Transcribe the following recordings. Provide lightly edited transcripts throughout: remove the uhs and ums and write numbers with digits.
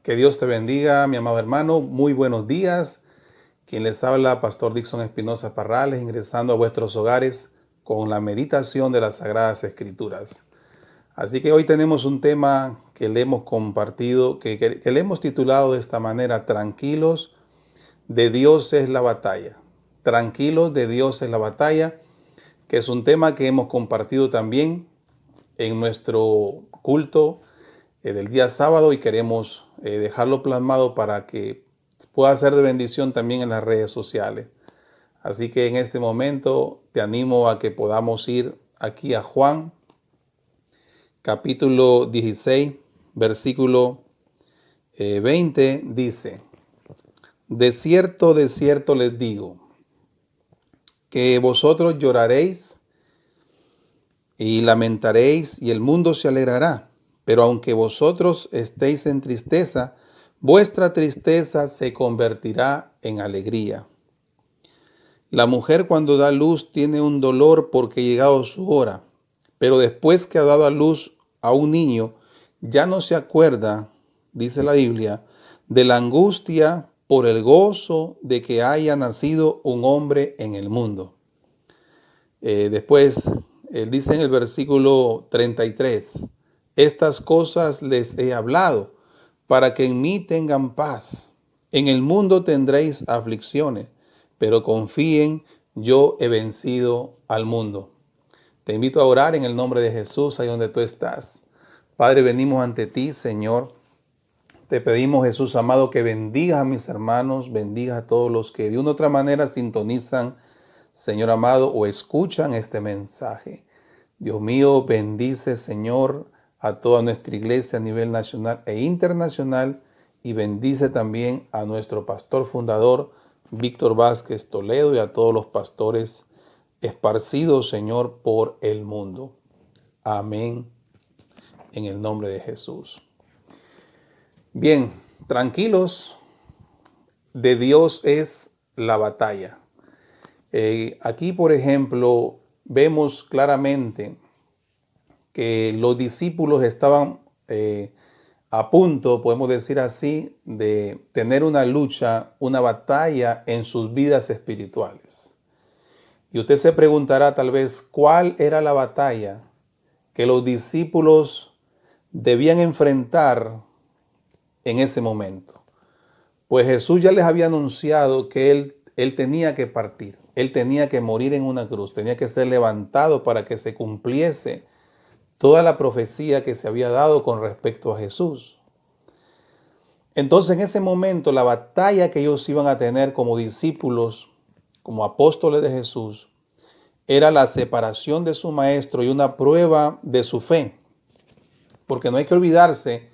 Que Dios te bendiga, mi amado hermano. Muy buenos días. Quien les habla, Pastor Dixon Espinosa Parrales, ingresando a vuestros hogares con la meditación de las Sagradas Escrituras. Así que hoy tenemos un tema que le hemos compartido, que le hemos titulado de esta manera: Tranquilos, de Dios es la batalla. Tranquilos, de Dios es la batalla, que es un tema que hemos compartido también en nuestro culto del día sábado y queremos dejarlo plasmado para que pueda ser de bendición también en las redes sociales. Así que en este momento te animo a que podamos ir aquí a Juan, capítulo 16, versículo 20, dice: de cierto les digo, que vosotros lloraréis y lamentaréis, y el mundo se alegrará. Pero aunque vosotros estéis en tristeza, vuestra tristeza se convertirá en alegría. La mujer cuando da luz tiene un dolor porque ha llegado su hora, pero después que ha dado a luz a un niño, ya no se acuerda, dice la Biblia, de la angustia por el gozo de que haya nacido un hombre en el mundo. Después, él dice en el versículo 33, estas cosas les he hablado para que en mí tengan paz. En el mundo tendréis aflicciones, pero confíen, yo he vencido al mundo. Te invito a orar en el nombre de Jesús, ahí donde tú estás. Padre, venimos ante ti, Señor. Te pedimos, Jesús amado, que bendigas a mis hermanos, bendigas a todos los que de una u otra manera sintonizan, Señor amado, o escuchan este mensaje. Dios mío, bendice, Señor, a toda nuestra iglesia a nivel nacional e internacional, y bendice también a nuestro pastor fundador, Víctor Vázquez Toledo, y a todos los pastores esparcidos, Señor, por el mundo. Amén, en el nombre de Jesús. Bien, tranquilos, de Dios es la batalla. Aquí, por ejemplo, vemos claramente que los discípulos estaban a punto, podemos decir así, de tener una lucha, una batalla en sus vidas espirituales. Y usted se preguntará tal vez cuál era la batalla que los discípulos debían enfrentar en ese momento. Pues Jesús ya les había anunciado que él tenía que partir, él tenía que morir en una cruz, tenía que ser levantado para que se cumpliese toda la profecía que se había dado con respecto a Jesús. Entonces, en ese momento, la batalla que ellos iban a tener como discípulos, como apóstoles de Jesús, era la separación de su maestro y una prueba de su fe. Porque no hay que olvidarse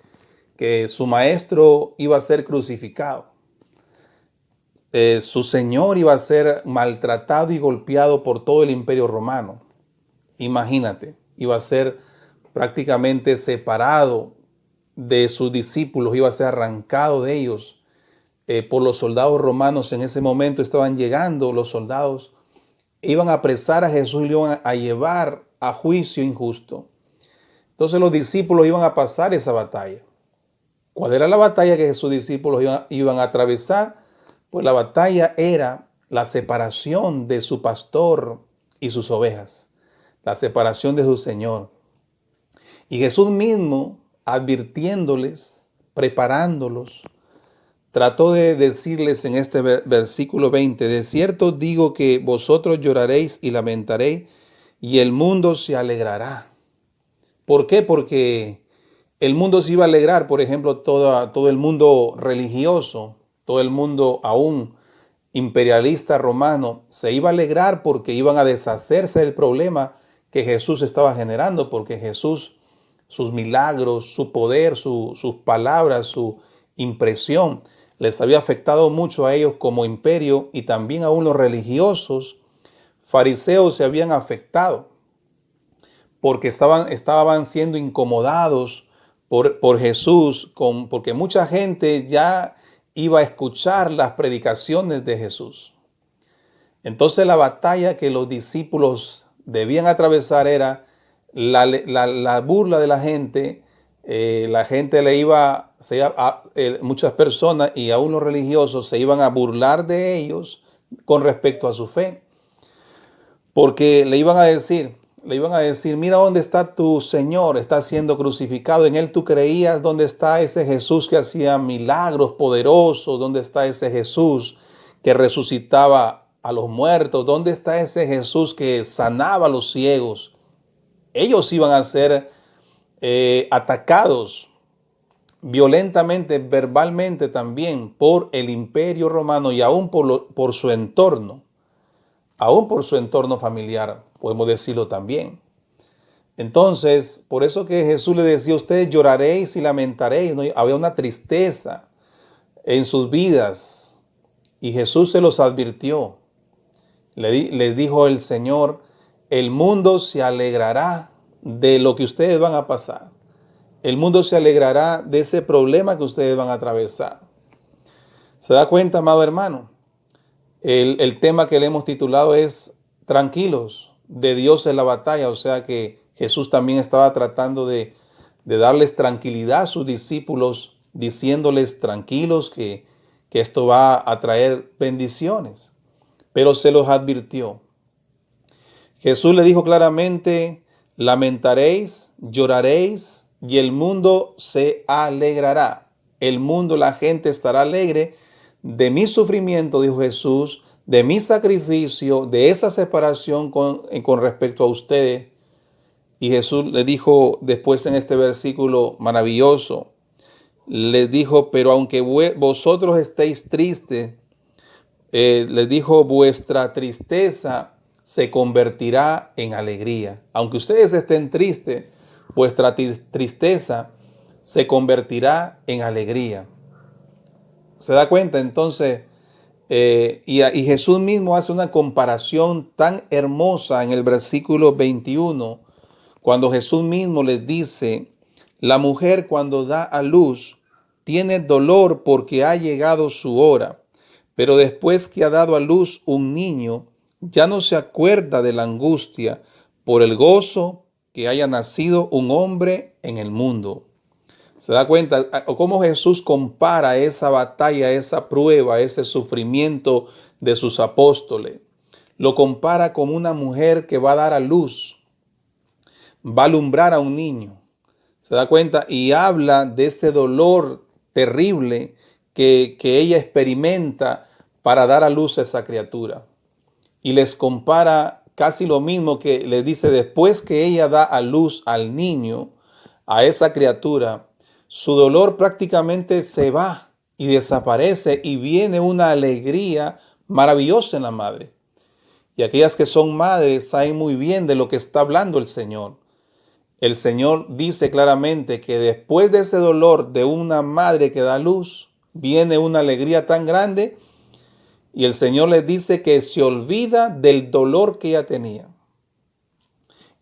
que su maestro iba a ser crucificado. Su Señor iba a ser maltratado y golpeado por todo el imperio romano. Imagínate, iba a ser prácticamente separado de sus discípulos, iba a ser arrancado de ellos por los soldados romanos. En ese momento estaban llegando los soldados, iban a apresar a Jesús y lo iban a llevar a juicio injusto. Entonces los discípulos iban a pasar esa batalla. ¿Cuál era la batalla que sus discípulos iban a atravesar? Pues la batalla era la separación de su pastor y sus ovejas, la separación de su Señor. Y Jesús mismo, advirtiéndoles, preparándolos, trató de decirles en este versículo 20, de cierto digo que vosotros lloraréis y lamentaréis, y el mundo se alegrará. ¿Por qué? Porque el mundo se iba a alegrar, por ejemplo, todo el mundo religioso, todo el mundo aún imperialista romano, se iba a alegrar porque iban a deshacerse del problema que Jesús estaba generando, porque Jesús, sus milagros, su poder, sus palabras, su impresión, les había afectado mucho a ellos como imperio, y también aún los religiosos fariseos se habían afectado porque estaban siendo incomodados por Jesús, porque mucha gente ya iba a escuchar las predicaciones de Jesús. Entonces la batalla que los discípulos debían atravesar era la burla de la gente, La gente muchas personas y aún los religiosos se iban a burlar de ellos con respecto a su fe. Porque le iban a decir, mira dónde está tu Señor, está siendo crucificado, en Él tú creías, dónde está ese Jesús que hacía milagros poderosos, dónde está ese Jesús que resucitaba a los muertos, dónde está ese Jesús que sanaba a los ciegos. Ellos iban a ser atacados violentamente, verbalmente también por el Imperio Romano y aún por su entorno. Aún por su entorno familiar, podemos decirlo también. Entonces, por eso que Jesús le decía a ustedes, lloraréis y lamentaréis, ¿no? Había una tristeza en sus vidas y Jesús se los advirtió. Les dijo el Señor, el mundo se alegrará de lo que ustedes van a pasar. El mundo se alegrará de ese problema que ustedes van a atravesar. ¿Se da cuenta, amado hermano? El tema que le hemos titulado es Tranquilos, de Dios en la batalla. O sea que Jesús también estaba tratando de darles tranquilidad a sus discípulos, diciéndoles tranquilos que esto va a traer bendiciones. Pero se los advirtió. Jesús le dijo claramente, lamentaréis, lloraréis y el mundo se alegrará. El mundo, la gente estará alegre de mi sufrimiento, dijo Jesús, de mi sacrificio, de esa separación con respecto a ustedes. Y Jesús le dijo después en este versículo maravilloso, les dijo, pero aunque vosotros estéis tristes, les dijo, vuestra tristeza se convertirá en alegría. Aunque ustedes estén tristes, vuestra tristeza se convertirá en alegría. ¿Se da cuenta? Entonces, y Jesús mismo hace una comparación tan hermosa en el versículo 21, cuando Jesús mismo les dice, la mujer cuando da a luz tiene dolor porque ha llegado su hora, pero después que ha dado a luz un niño, ya no se acuerda de la angustia por el gozo que haya nacido un hombre en el mundo. ¿Se da cuenta cómo Jesús compara esa batalla, esa prueba, ese sufrimiento de sus apóstoles? Lo compara con una mujer que va a dar a luz, va a alumbrar a un niño. ¿Se da cuenta? Y habla de ese dolor terrible que ella experimenta para dar a luz a esa criatura. Y les compara casi lo mismo que les dice después que ella da a luz al niño, a esa criatura, su dolor prácticamente se va y desaparece y viene una alegría maravillosa en la madre. Y aquellas que son madres saben muy bien de lo que está hablando el Señor. El Señor dice claramente que después de ese dolor de una madre que da luz, viene una alegría tan grande y el Señor les dice que se olvida del dolor que ella tenía.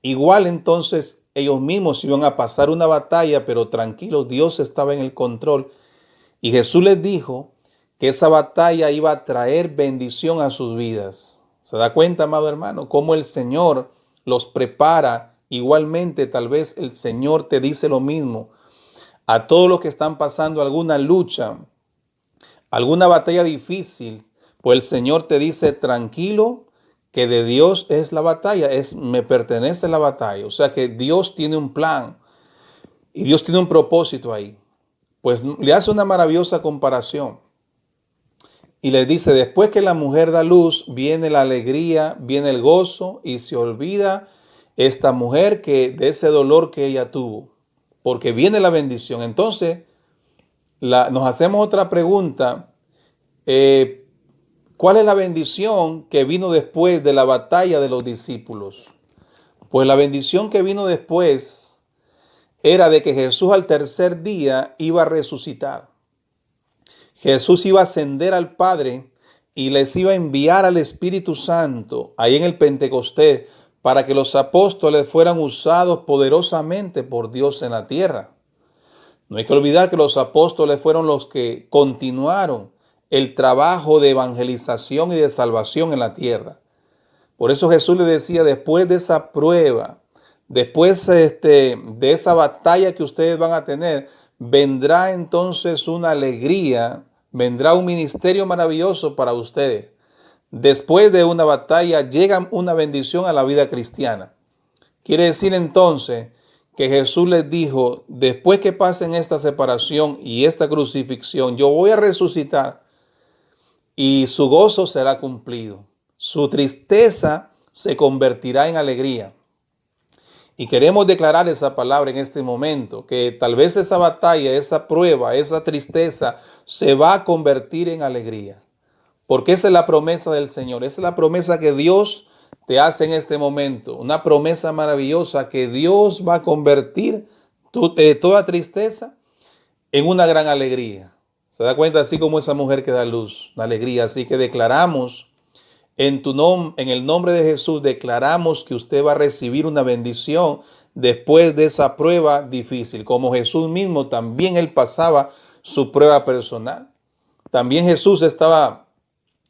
Igual entonces ellos mismos iban a pasar una batalla, pero tranquilos, Dios estaba en el control. Y Jesús les dijo que esa batalla iba a traer bendición a sus vidas. ¿Se da cuenta, amado hermano? Cómo el Señor los prepara. Igualmente, tal vez el Señor te dice lo mismo. A todos los que están pasando alguna lucha, alguna batalla difícil, pues el Señor te dice, tranquilo, que de Dios es la batalla, me pertenece la batalla. O sea que Dios tiene un plan y Dios tiene un propósito ahí. Pues le hace una maravillosa comparación y les dice, después que la mujer da luz, viene la alegría, viene el gozo y se olvida esta mujer de ese dolor que ella tuvo, porque viene la bendición. Entonces, nos hacemos otra pregunta. ¿Cuál es la bendición que vino después de la batalla de los discípulos? Pues la bendición que vino después era de que Jesús al tercer día iba a resucitar. Jesús iba a ascender al Padre y les iba a enviar al Espíritu Santo ahí en el Pentecostés para que los apóstoles fueran usados poderosamente por Dios en la tierra. No hay que olvidar que los apóstoles fueron los que continuaron el trabajo de evangelización y de salvación en la tierra. Por eso Jesús le decía, después de esa prueba, Después de esa batalla que ustedes van a tener, vendrá entonces una alegría, vendrá un ministerio maravilloso para ustedes. Después de una batalla llega una bendición a la vida cristiana. Quiere decir entonces que Jesús les dijo, después que pasen esta separación y esta crucifixión, yo voy a resucitar y su gozo será cumplido. Su tristeza se convertirá en alegría. Y queremos declarar esa palabra en este momento, que tal vez esa batalla, esa prueba, esa tristeza se va a convertir en alegría. Porque esa es la promesa del Señor, esa es la promesa que Dios te hace en este momento. Una promesa maravillosa que Dios va a convertir toda tristeza en una gran alegría. Se da cuenta, así como esa mujer que da luz, una alegría. Así que declaramos en el nombre de Jesús, declaramos que usted va a recibir una bendición después de esa prueba difícil. Como Jesús mismo, también él pasaba su prueba personal. También Jesús estaba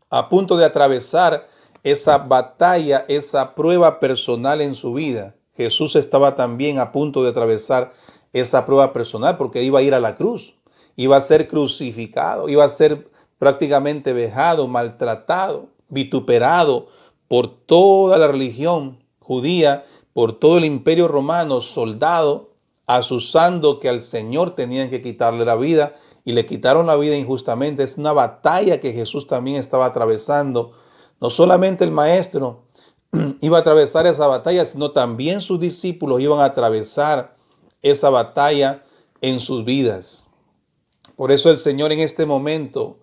a punto de atravesar esa batalla, esa prueba personal en su vida. Jesús estaba también a punto de atravesar esa prueba personal porque iba a ir a la cruz, iba a ser crucificado, iba a ser prácticamente vejado, maltratado, vituperado por toda la religión judía, por todo el imperio romano, soldado, asusando que al Señor tenían que quitarle la vida y le quitaron la vida injustamente. Es una batalla que Jesús también estaba atravesando. No solamente el maestro iba a atravesar esa batalla, sino también sus discípulos iban a atravesar esa batalla en sus vidas. Por eso el Señor en este momento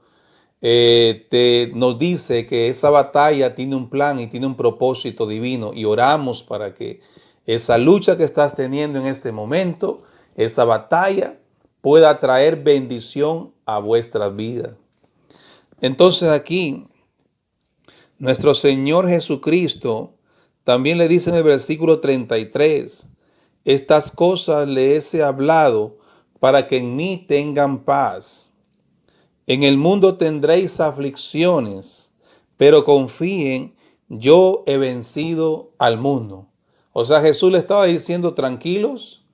nos dice que esa batalla tiene un plan y tiene un propósito divino, y oramos para que esa lucha que estás teniendo en este momento, esa batalla, pueda traer bendición a vuestras vidas. Entonces aquí, nuestro Señor Jesucristo también le dice en el versículo 33, estas cosas les he hablado para que en mí tengan paz. En el mundo tendréis aflicciones, pero confíen, yo he vencido al mundo. O sea, Jesús le estaba diciendo, tranquilos,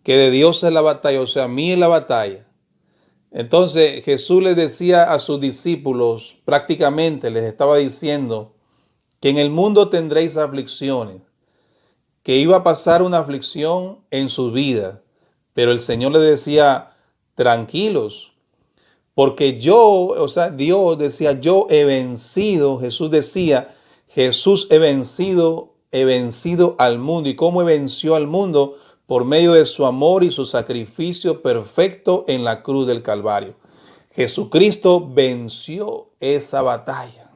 que de Dios es la batalla, o sea, mí es la batalla. Entonces Jesús les decía a sus discípulos, prácticamente les estaba diciendo que en el mundo tendréis aflicciones, que iba a pasar una aflicción en su vida, pero el Señor les decía, tranquilos, porque yo, o sea, Dios decía, yo he vencido, Jesús decía, Jesús he vencido al mundo. ¿Y cómo venció al mundo? Por medio de su amor y su sacrificio perfecto en la cruz del Calvario. Jesucristo venció esa batalla.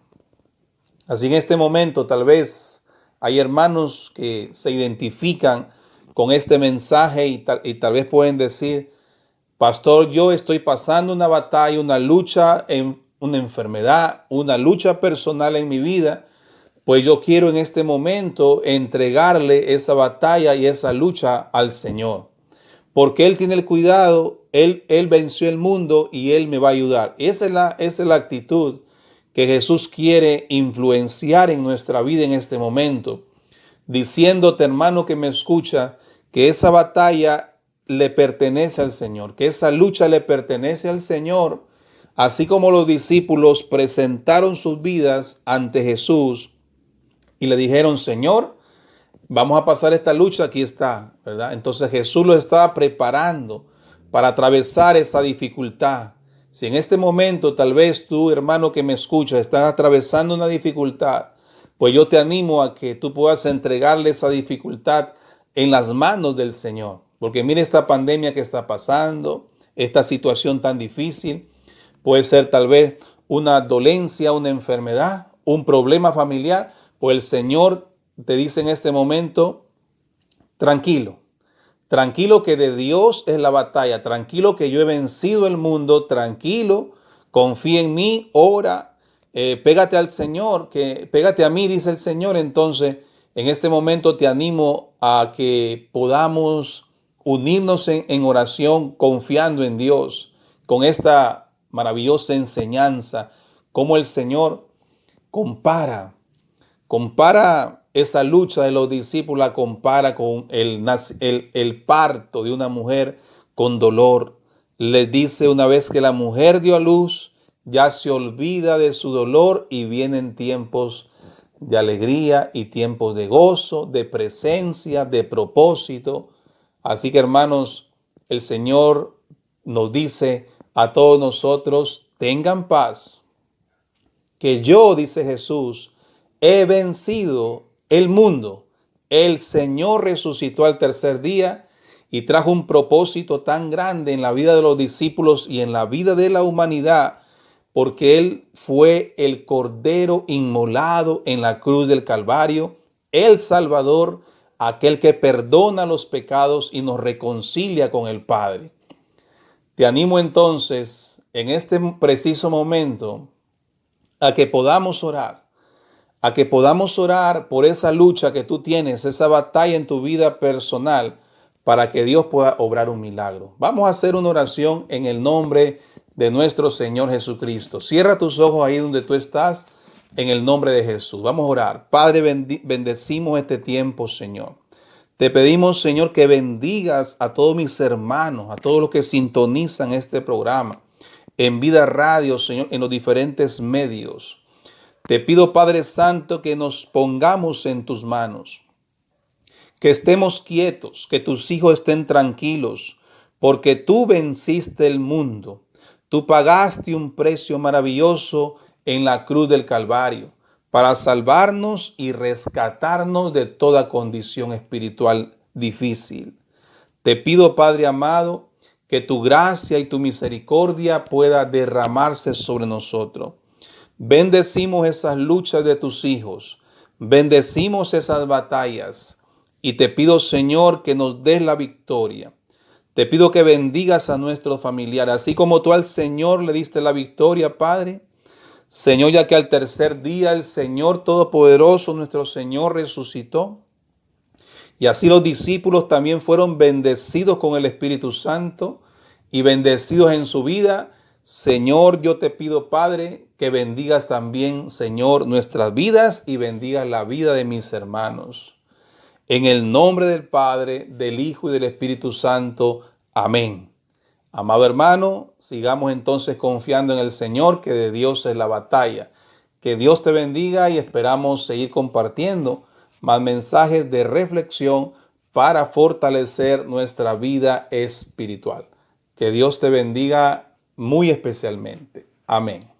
Así en este momento tal vez hay hermanos que se identifican con este mensaje y tal vez pueden decir, pastor, yo estoy pasando una batalla, una lucha, en una enfermedad, una lucha personal en mi vida, pues yo quiero en este momento entregarle esa batalla y esa lucha al Señor. Porque Él tiene el cuidado, Él venció el mundo y Él me va a ayudar. Esa es la actitud que Jesús quiere influenciar en nuestra vida en este momento. Diciéndote, hermano que me escucha, que esa batalla le pertenece al Señor, que esa lucha le pertenece al Señor, así como los discípulos presentaron sus vidas ante Jesús y le dijeron, Señor, vamos a pasar esta lucha, aquí está, ¿verdad? Entonces Jesús lo estaba preparando para atravesar esa dificultad. Si en este momento tal vez tú, hermano que me escuchas, estás atravesando una dificultad, pues yo te animo a que tú puedas entregarle esa dificultad en las manos del Señor. Porque mire esta pandemia que está pasando, esta situación tan difícil, puede ser tal vez una dolencia, una enfermedad, un problema familiar, pues el Señor te dice en este momento, tranquilo, tranquilo que de Dios es la batalla, tranquilo que yo he vencido el mundo, tranquilo, confía en mí, ora, pégate al Señor, que pégate a mí, dice el Señor. Entonces, en este momento te animo a que podamos unirnos en oración, confiando en Dios, con esta maravillosa enseñanza, cómo el Señor compara esa lucha de los discípulos la compara con el parto de una mujer con dolor. Les dice, una vez que la mujer dio a luz, ya se olvida de su dolor y vienen tiempos de alegría y tiempos de gozo, de presencia, de propósito. Así que, hermanos, el Señor nos dice a todos nosotros, tengan paz, que yo, dice Jesús, he vencido el mundo. El Señor resucitó al tercer día y trajo un propósito tan grande en la vida de los discípulos y en la vida de la humanidad, porque Él fue el Cordero inmolado en la cruz del Calvario, el Salvador, aquel que perdona los pecados y nos reconcilia con el Padre. Te animo entonces, en este preciso momento, a que podamos orar por esa lucha que tú tienes, esa batalla en tu vida personal, para que Dios pueda obrar un milagro. Vamos a hacer una oración en el nombre de nuestro Señor Jesucristo. Cierra tus ojos ahí donde tú estás, en el nombre de Jesús. Vamos a orar. Padre, bendecimos este tiempo, Señor. Te pedimos, Señor, que bendigas a todos mis hermanos, a todos los que sintonizan este programa, en Vida Radio, Señor, en los diferentes medios. Te pido, Padre Santo, que nos pongamos en tus manos, que estemos quietos, que tus hijos estén tranquilos, porque tú venciste el mundo. Tú pagaste un precio maravilloso en la cruz del Calvario para salvarnos y rescatarnos de toda condición espiritual difícil. Te pido, Padre amado, que tu gracia y tu misericordia pueda derramarse sobre nosotros. Bendecimos esas luchas de tus hijos, bendecimos esas batallas y te pido, Señor, que nos des la victoria. Te pido que bendigas a nuestros familiares, así como tú al Señor le diste la victoria, Padre. Señor, ya que al tercer día el Señor Todopoderoso, nuestro Señor, resucitó. Y así los discípulos también fueron bendecidos con el Espíritu Santo y bendecidos en su vida. Señor, yo te pido, Padre, que bendigas también, Señor, nuestras vidas y bendigas la vida de mis hermanos. En el nombre del Padre, del Hijo y del Espíritu Santo. Amén. Amado hermano, sigamos entonces confiando en el Señor, que de Dios es la batalla. Que Dios te bendiga y esperamos seguir compartiendo más mensajes de reflexión para fortalecer nuestra vida espiritual. Que Dios te bendiga muy especialmente. Amén.